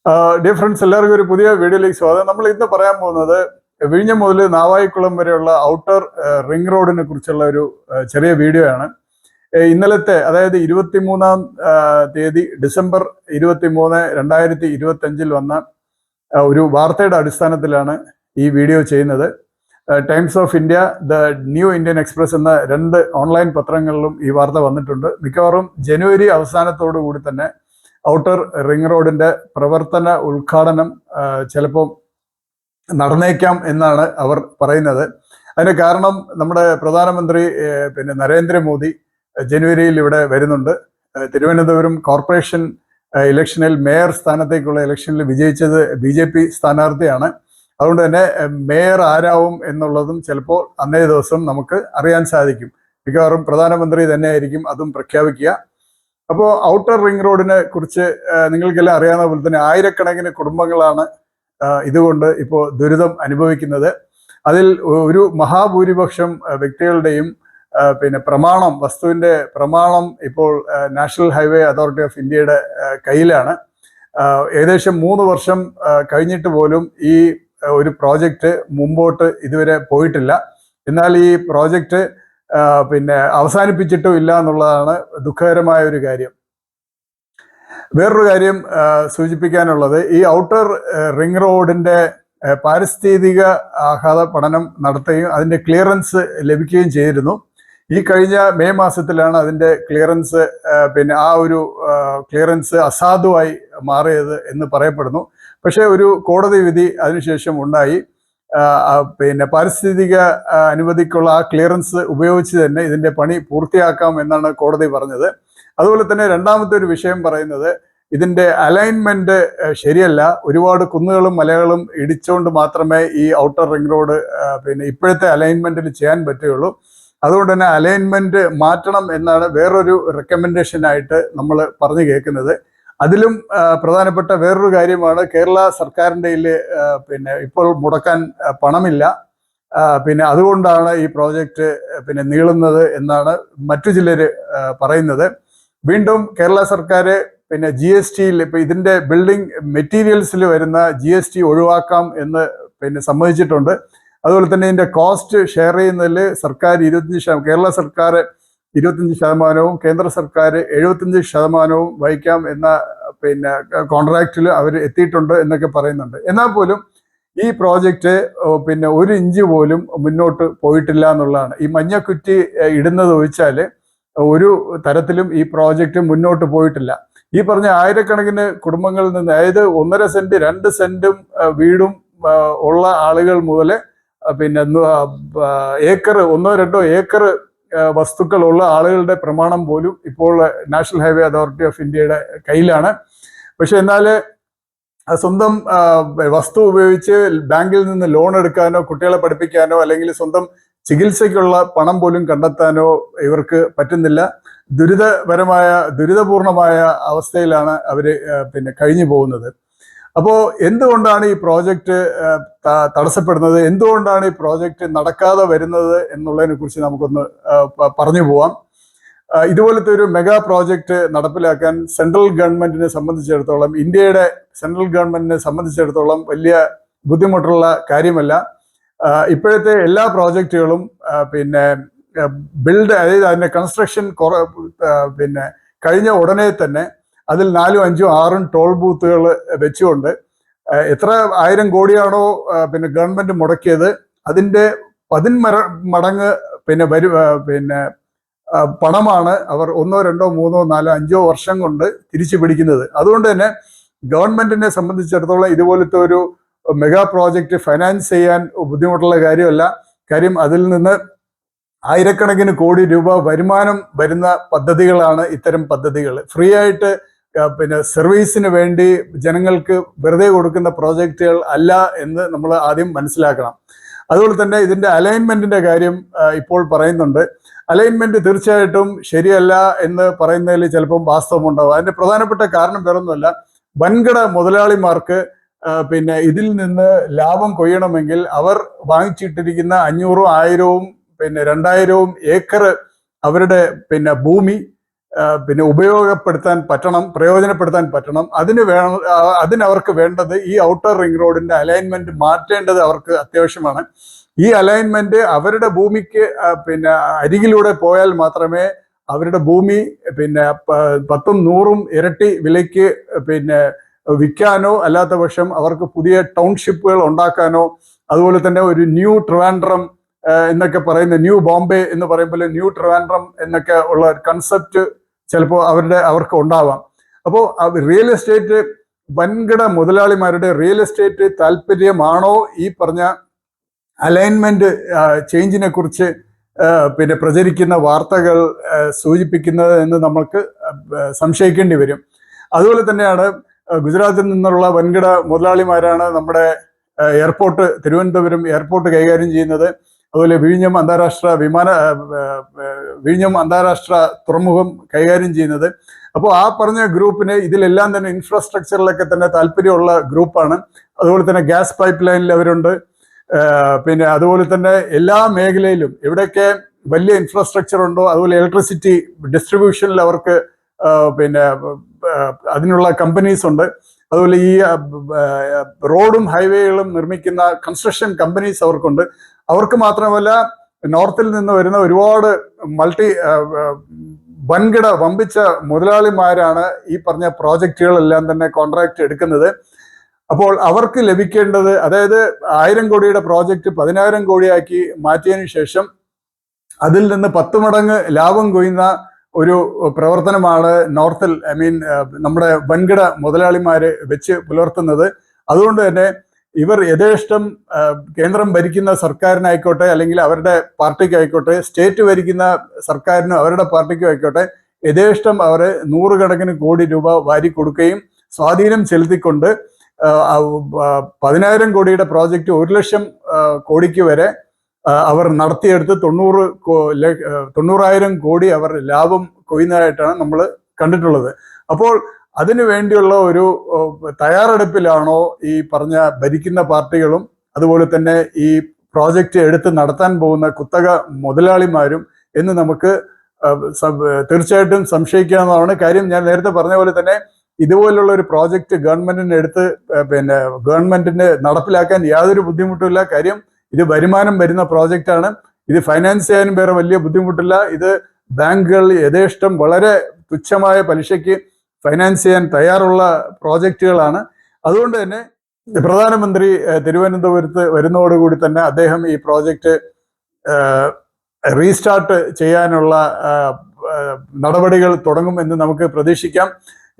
Dear friends, എല്ലാവർക്കും ഒരു പുതിയ വീഡിയോയിലേക്ക് സ്വാഗതം. നമ്മൾ ഇന്ന് പറയാൻ പോകുന്നത് വിഴിഞ്ഞം മുതൽ നാവായിക്കുളം വരെയുള്ള ഔട്ടർ റിംഗ് റോഡിനെ കുറിച്ചുള്ള ഒരു ചെറിയ വീഡിയോ ആണ്. ഇന്നലത്തെ, അതായത് 23-ാം തീയതി ഡിസംബർ 23, 2025 വന്ന ഒരു വാർത്തയുടെ അടിസ്ഥാനത്തിലാണ് ഈ വീഡിയോ ചെയ്യുന്നത്. Times of India, the new Indian express എന്ന 2 ഓൺലൈൻ പത്രങ്ങളിലും ഈ വാർത്ത വന്നിട്ടുണ്ട്. മിക്കവാറും ജനുവരി അവസാനത്തോടു കൂടി തന്നെ ഔട്ടർ റിംഗ് റോഡിന്റെ പ്രവർത്തന ഉദ്ഘാടനം ചിലപ്പോൾ നടന്നേക്കാം എന്നാണ് അവർ പറയുന്നത്. അതിന് കാരണം നമ്മുടെ പ്രധാനമന്ത്രി നരേന്ദ്രമോദി ജനുവരിയിൽ ഇവിടെ വരുന്നുണ്ട്. തിരുവനന്തപുരം കോർപ്പറേഷൻ ഇലക്ഷനിൽ മേയർ സ്ഥാനത്തേക്കുള്ള ഇലക്ഷനിൽ വിജയിച്ചത് BJP സ്ഥാനാർത്ഥിയാണ്. അതുകൊണ്ട് തന്നെ മേയർ ആരാവും എന്നുള്ളതും ചിലപ്പോൾ അന്നേ ദിവസം നമുക്ക് അറിയാൻ സാധിക്കും. മിക്കവാറും പ്രധാനമന്ത്രി തന്നെയായിരിക്കും അതും പ്രഖ്യാപിക്കുക. അപ്പോൾ ഔട്ടർ റിംഗ് റോഡിനെ കുറിച്ച് നിങ്ങൾക്കെല്ലാം അറിയാവുന്ന പോലെ തന്നെ ആയിരക്കണക്കിന് കുടുംബങ്ങളാണ് ഇതുകൊണ്ട് ഇപ്പോൾ ദുരിതം അനുഭവിക്കുന്നത്. അതിൽ ഒരു മഹാഭൂരിപക്ഷം വ്യക്തികളുടെയും പ്രമാണം, വസ്തുവിൻ്റെ പ്രമാണം ഇപ്പോൾ നാഷണൽ ഹൈവേ അതോറിറ്റി ഓഫ് ഇന്ത്യയുടെ കയ്യിലാണ്. ഏകദേശം 3 വർഷം കഴിഞ്ഞിട്ട് പോലും ഈ ഒരു പ്രോജക്റ്റ് മുമ്പോട്ട് ഇതുവരെ പോയിട്ടില്ല. എന്നാൽ ഈ പ്രോജക്റ്റ് അവസാനിപ്പിച്ചിട്ടും ഇല്ല എന്നുള്ളതാണ് ദുഃഖകരമായ ഒരു കാര്യം. വേറൊരു കാര്യം സൂചിപ്പിക്കാനുള്ളത്, ഈ ഔട്ടർ റിംഗ് റോഡിന്റെ പാരിസ്ഥിതിക ആഘാത പഠനം നടത്തുകയും അതിന്റെ ക്ലിയറൻസ് ലഭിക്കുകയും ചെയ്തിരുന്നു. ഈ കഴിഞ്ഞ മെയ് മാസത്തിലാണ് അതിന്റെ ക്ലിയറൻസ് ആ ഒരു ക്ലിയറൻസ് അസാധുവായി മാറിയത് എന്ന് പറയപ്പെടുന്നു. പക്ഷേ ഒരു കോടതി വിധി അതിനുശേഷം ഉണ്ടായി. പാരിസ്ഥിതിക അനുമതിക്കുള്ള ആ ക്ലിയറൻസ് ഉപയോഗിച്ച് തന്നെ ഇതിന്റെ പണി പൂർത്തിയാക്കാം എന്നാണ് കോടതി പറഞ്ഞത്. അതുപോലെ തന്നെ രണ്ടാമത്തെ ഒരു വിഷയം പറയുന്നത്, ഇതിന്റെ അലൈൻമെന്റ് ശരിയല്ല. ഒരുപാട് കുന്നുകളും മലകളും ഇടിച്ചുകൊണ്ട് മാത്രമേ ഈ ഔട്ടർ റിംഗ് റോഡ് ഇപ്പോഴത്തെ അലൈൻമെന്റിൽ ചെയ്യാൻ പറ്റുകയുള്ളൂ. അതുകൊണ്ട് തന്നെ അലൈൻമെന്റ് മാറ്റണം എന്നാണ് വേറൊരു റെക്കമെൻഡേഷനായിട്ട് നമ്മൾ പറഞ്ഞു കേൾക്കുന്നത്. അതിലും പ്രധാനപ്പെട്ട വേറൊരു കാര്യമാണ്, കേരള സർക്കാരിൻ്റെ ഇപ്പോൾ മുടക്കാൻ പണമില്ല. അതുകൊണ്ടാണ് ഈ പ്രോജക്റ്റ് നീളുന്നത് എന്നാണ് മറ്റു ചിലർ പറയുന്നത്. വീണ്ടും കേരള സർക്കാർ GSTയിൽ ഇതിന്റെ ബിൽഡിംഗ് മെറ്റീരിയൽസിൽ വരുന്ന GST ഒഴിവാക്കാം എന്ന് സമ്മതിച്ചിട്ടുണ്ട്. അതുപോലെ തന്നെ ഇതിന്റെ കോസ്റ്റ് ഷെയർ ചെയ്യുന്നതിൽ സർക്കാർ 25%, കേരള സർക്കാർ 25%, കേന്ദ്ര സർക്കാർ 75% വഹിക്കാം എന്ന കോൺട്രാക്റ്റിൽ അവർ എത്തിയിട്ടുണ്ട് എന്നൊക്കെ പറയുന്നുണ്ട്. എന്നാൽ പോലും ഈ പ്രോജക്റ്റ് 1 ഇഞ്ച് പോലും മുന്നോട്ട് പോയിട്ടില്ല എന്നുള്ളതാണ്. ഈ മഞ്ഞക്കുറ്റി ഇടുന്നത് ഒഴിച്ചാൽ ഒരു തരത്തിലും ഈ പ്രോജക്റ്റ് മുന്നോട്ട് പോയിട്ടില്ല. ഈ പറഞ്ഞ ആയിരക്കണക്കിന് കുടുംബങ്ങളിൽ നിന്ന്, അതായത് 1.5 സെന്റ് 2 സെന്റും വീടും ഉള്ള ആളുകൾ മുതൽ ഏക്കർ 1-2 ഏക്കർ വസ്തുക്കളുള്ള ആളുകളുടെ പ്രമാണം പോലും ഇപ്പോൾ നാഷണൽ ഹൈവേ അതോറിറ്റി ഓഫ് ഇന്ത്യയുടെ കയ്യിലാണ്. പക്ഷെ എന്നാൽ സ്വന്തം വസ്തു ഉപയോഗിച്ച് ബാങ്കിൽ നിന്ന് ലോൺ എടുക്കാനോ കുട്ടികളെ പഠിപ്പിക്കാനോ അല്ലെങ്കിൽ സ്വന്തം ചികിത്സയ്ക്കുള്ള പണം പോലും കണ്ടെത്താനോ ഇവർക്ക് പറ്റുന്നില്ല. ദുരിതപൂർണമായ അവസ്ഥയിലാണ് അവർ കഴിഞ്ഞു പോകുന്നത്. അപ്പോൾ എന്തുകൊണ്ടാണ് ഈ പ്രോജക്റ്റ് തടസ്സപ്പെടുന്നത്, എന്തുകൊണ്ടാണ് ഈ പ്രോജക്റ്റ് നടക്കാതെ വരുന്നത് എന്നുള്ളതിനെ കുറിച്ച് നമുക്കൊന്ന് പറഞ്ഞു പോവാം. ഇതുപോലത്തെ ഒരു മെഗാ പ്രോജക്റ്റ് നടപ്പിലാക്കാൻ സെൻട്രൽ ഗവൺമെന്റിനെ സംബന്ധിച്ചിടത്തോളം, ഇന്ത്യയുടെ സെൻട്രൽ ഗവൺമെന്റിനെ സംബന്ധിച്ചിടത്തോളം വലിയ ബുദ്ധിമുട്ടുള്ള കാര്യമല്ല. ഇപ്പോഴത്തെ എല്ലാ പ്രോജക്റ്റുകളും അതായത് അതിന്റെ കൺസ്ട്രക്ഷൻ കഴിഞ്ഞ ഉടനെ തന്നെ അതിൽ 4, 5, 6 ടോൾ ബൂത്തുകൾ വെച്ചുകൊണ്ട് എത്ര 1000 കോടിയാണോ ഗവൺമെന്റ് മുടക്കിയത് അതിന്റെ 10 മടങ്ങ് പണമാണ് അവർ 1, 2, 3, 4, 5 വർഷം കൊണ്ട് തിരിച്ചു പിടിക്കുന്നത്. അതുകൊണ്ട് തന്നെ ഗവൺമെന്റിനെ സംബന്ധിച്ചിടത്തോളം ഇതുപോലത്തെ ഒരു മെഗാ പ്രോജക്റ്റ് ഫൈനാൻസ് ചെയ്യാൻ ബുദ്ധിമുട്ടുള്ള കാര്യമല്ല. കാര്യം അതിൽ നിന്ന് ആയിരക്കണക്കിന് കോടി രൂപ വരുമാനം വരുന്ന പദ്ധതികളാണ് ഇത്തരം പദ്ധതികൾ. ഫ്രീ ആയിട്ട് സർവീസിന് വേണ്ടി ജനങ്ങൾക്ക് വെറുതെ കൊടുക്കുന്ന പ്രോജക്റ്റുകൾ അല്ല എന്ന് നമ്മൾ ആദ്യം മനസ്സിലാക്കണം. അതുപോലെ തന്നെ ഇതിന്റെ അലൈൻമെന്റിന്റെ കാര്യം ഇപ്പോൾ പറയുന്നുണ്ട്. അലൈൻമെന്റ് തീർച്ചയായിട്ടും ശരിയല്ല എന്ന് പറയുന്നതിൽ ചിലപ്പം വാസ്തവമുണ്ടാവും. അതിന്റെ പ്രധാനപ്പെട്ട കാരണം വേറൊന്നുമല്ല, വൻകിട മുതലാളിമാർക്ക് ഇതിൽ നിന്ന് ലാഭം കൊയ്യണമെങ്കിൽ അവർ വാങ്ങിച്ചിട്ടിരിക്കുന്ന 500, 1000, 2000 ഏക്കർ അവരുടെ ഭൂമി പിന്നെ ഉപയോഗപ്പെടുത്താൻ പറ്റണം, പ്രയോജനപ്പെടുത്താൻ പറ്റണം. അതിനവർക്ക് വേണ്ടത് ഈ ഔട്ടർ റിംഗ് റോഡിന്റെ അലൈൻമെന്റ് മാറ്റേണ്ടത് അവർക്ക് അത്യാവശ്യമാണ്. ഈ അലൈൻമെന്റ് അവരുടെ ഭൂമിക്ക് പിന്നെ അരികിലൂടെ പോയാൽ മാത്രമേ അവരുടെ ഭൂമി പിന്നെ 10ഉം 100ഉം ഇരട്ടി വിലയ്ക്ക് പിന്നെ വിൽക്കാനോ അല്ലാത്ത പക്ഷം അവർക്ക് പുതിയ ടൗൺഷിപ്പുകൾ ഉണ്ടാക്കാനോ, അതുപോലെ തന്നെ ഒരു ന്യൂ ട്രിവാൻഡ്രം എന്നൊക്കെ പറയുന്ന ന്യൂ ബോംബെ എന്ന് പറയുമ്പോൾ ന്യൂ ട്രിവാൻഡ്രം എന്നൊക്കെ ഉള്ള കൺസെപ്റ്റ് ചിലപ്പോൾ അവർക്ക് ഉണ്ടാവാം. അപ്പോൾ റിയൽ എസ്റ്റേറ്റ് വൻകിട മുതലാളിമാരുടെ റിയൽ എസ്റ്റേറ്റ് താല്പര്യമാണോ ഈ പറഞ്ഞ അലൈൻമെന്റ് ചേഞ്ചിനെ കുറിച്ച് പിന്നെ പ്രചരിക്കുന്ന വാർത്തകൾ സൂചിപ്പിക്കുന്നത് എന്ന് നമ്മൾക്ക് സംശയിക്കേണ്ടി വരും. അതുപോലെ തന്നെയാണ് ഗുജറാത്തിൽ നിന്നുള്ള വൻകിട മുതലാളിമാരാണ് നമ്മുടെ എയർപോർട്ട്, തിരുവനന്തപുരം എയർപോർട്ട് കൈകാര്യം ചെയ്യുന്നത്. അതുപോലെ വിഴിഞ്ഞം അന്താരാഷ്ട്ര തുറമുഖം കൈകാര്യം ചെയ്യുന്നത്. അപ്പോൾ ആ പറഞ്ഞ ഗ്രൂപ്പിന് ഇതിലെല്ലാം തന്നെ ഇൻഫ്രാസ്ട്രക്ചറിലൊക്കെ തന്നെ താല്പര്യമുള്ള ഗ്രൂപ്പാണ്. അതുപോലെ തന്നെ ഗ്യാസ് പൈപ്പ് ലൈനിൽ അവരുണ്ട്. പിന്നെ അതുപോലെ തന്നെ എല്ലാ മേഖലയിലും എവിടെയൊക്കെ വലിയ ഇൻഫ്രാസ്ട്രക്ചർ ഉണ്ടോ, അതുപോലെ ഇലക്ട്രിസിറ്റി ഡിസ്ട്രിബ്യൂഷനിൽ അവർക്ക് പിന്നെ അതിനുള്ള കമ്പനീസ് ഉണ്ട്. അതുപോലെ ഈ റോഡും ഹൈവേകളും നിർമ്മിക്കുന്ന കൺസ്ട്രക്ഷൻ കമ്പനീസ് അവർക്കുണ്ട്. അവർക്ക് മാത്രമല്ല, നോർത്തിൽ നിന്ന് വരുന്ന ഒരുപാട് വമ്പിച്ച മുതലാളിമാരാണ് ഈ പറഞ്ഞ പ്രോജക്റ്റുകളെല്ലാം തന്നെ കോൺട്രാക്ട് എടുക്കുന്നത്. അപ്പോൾ അവർക്ക് ലഭിക്കേണ്ടത്, അതായത് 1000 കോടിയുടെ പ്രോജക്റ്റ് 10,000 കോടിയാക്കി മാറ്റിയതിനു ശേഷം അതിൽ നിന്ന് 10 മടങ്ങ് ലാഭം കൊയ്യുന്ന ഒരു പ്രവർത്തനമാണ് നോർത്തിൽ നമ്മുടെ വൻകിട മുതലാളിമാര് വെച്ച് പുലർത്തുന്നത്. അതുകൊണ്ട് തന്നെ ഇവർ യഥേഷ്ടം കേന്ദ്രം ഭരിക്കുന്ന സർക്കാരിനായിക്കോട്ടെ, അല്ലെങ്കിൽ അവരുടെ പാർട്ടിക്കായിക്കോട്ടെ, സ്റ്റേറ്റ് ഭരിക്കുന്ന സർക്കാരിനും അവരുടെ പാർട്ടിക്കും ആയിക്കോട്ടെ, യഥേഷ്ടം അവരെ 100 കണക്കിന് കോടി രൂപ വാരി കൊടുക്കുകയും സ്വാധീനം ചെലുത്തിക്കൊണ്ട് 10,000 കോടിയുടെ പ്രോജക്റ്റ് 1 ലക്ഷം കോടിക്ക് വരെ അവർ നടത്തിയെടുത്ത് 90,000 കോടി അവർ ലാഭം കൊയ്യുന്നതായിട്ടാണ് നമ്മൾ കണ്ടിട്ടുള്ളത്. അപ്പോൾ അതിനു വേണ്ടിയുള്ള ഒരു തയ്യാറെടുപ്പിലാണോ ഈ പറഞ്ഞ ഭരിക്കുന്ന പാർട്ടികളും അതുപോലെ തന്നെ ഈ പ്രോജക്റ്റ് എടുത്ത് നടത്താൻ പോകുന്ന കുത്തക മുതലാളിമാരും എന്ന് നമുക്ക് തീർച്ചയായിട്ടും സംശയിക്കാവുന്നതാണ്. കാര്യം ഞാൻ നേരത്തെ പറഞ്ഞ പോലെ തന്നെ ഇതുപോലുള്ള ഒരു പ്രോജക്റ്റ് ഗവൺമെന്റിന് നടപ്പിലാക്കാൻ യാതൊരു ബുദ്ധിമുട്ടുമില്ല. കാര്യം ഇത് വരുമാനം വരുന്ന പ്രോജക്റ്റാണ്. ഇത് ഫൈനാൻസ് ചെയ്യാനും വേറെ വലിയ ബുദ്ധിമുട്ടില്ല. ഇത് ബാങ്കുകൾ യഥേഷ്ടം വളരെ തുച്ഛമായ പലിശയ്ക്ക് ഫൈനാൻസ് ചെയ്യാൻ തയ്യാറുള്ള പ്രോജക്റ്റുകളാണ്. അതുകൊണ്ട് തന്നെ പ്രധാനമന്ത്രി തിരുവനന്തപുരത്ത് വരുന്നതോടുകൂടി തന്നെ അദ്ദേഹം ഈ പ്രോജക്റ്റ് റീസ്റ്റാർട്ട് ചെയ്യാനുള്ള നടപടികൾ തുടങ്ങുമെന്ന് നമുക്ക് പ്രതീക്ഷിക്കാം.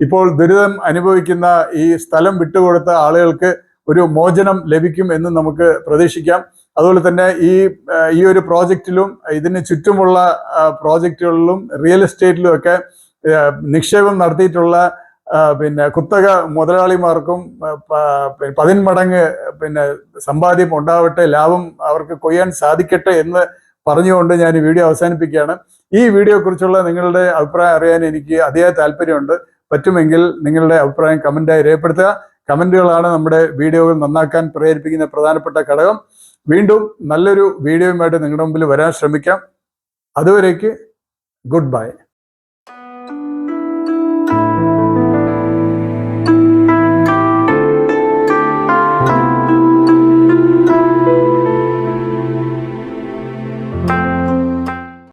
ഇപ്പോൾ ദുരിതം അനുഭവിക്കുന്ന ഈ സ്ഥലം വിട്ടുകൊടുത്ത ആളുകൾക്ക് ഒരു മോചനം ലഭിക്കും എന്ന് നമുക്ക് പ്രതീക്ഷിക്കാം. അതുപോലെ തന്നെ ഈ ഒരു പ്രോജക്റ്റിലും ഇതിന് ചുറ്റുമുള്ള പ്രോജക്റ്റുകളിലും റിയൽ എസ്റ്റേറ്റിലും ഒക്കെ നിക്ഷേപം നടത്തിയിട്ടുള്ള പിന്നെ കുത്തക മുതലാളിമാർക്കും 10 മടങ്ങ് സമ്പാദ്യം ഉണ്ടാവട്ടെ, ലാഭം അവർക്ക് കൊയ്യാൻ സാധിക്കട്ടെ എന്ന് പറഞ്ഞുകൊണ്ട് ഞാൻ ഈ വീഡിയോ അവസാനിപ്പിക്കുകയാണ്. ഈ വീഡിയോയെ കുറിച്ചുള്ള നിങ്ങളുടെ അഭിപ്രായം അറിയാൻ എനിക്ക് അതിയായ താല്പര്യമുണ്ട്. പറ്റുമെങ്കിൽ നിങ്ങളുടെ അഭിപ്രായം കമന്റായി രേഖപ്പെടുത്തുക. കമന്റുകളാണ് നമ്മുടെ വീഡിയോകൾ നന്നാക്കാൻ പ്രേരിപ്പിക്കുന്ന പ്രധാനപ്പെട്ട ഘടകം. വീണ്ടും നല്ലൊരു വീഡിയോയുമായിട്ട് നിങ്ങളുടെ മുമ്പിൽ വരാൻ ശ്രമിക്കാം. അതുവരേക്ക് ഗുഡ് ബൈ.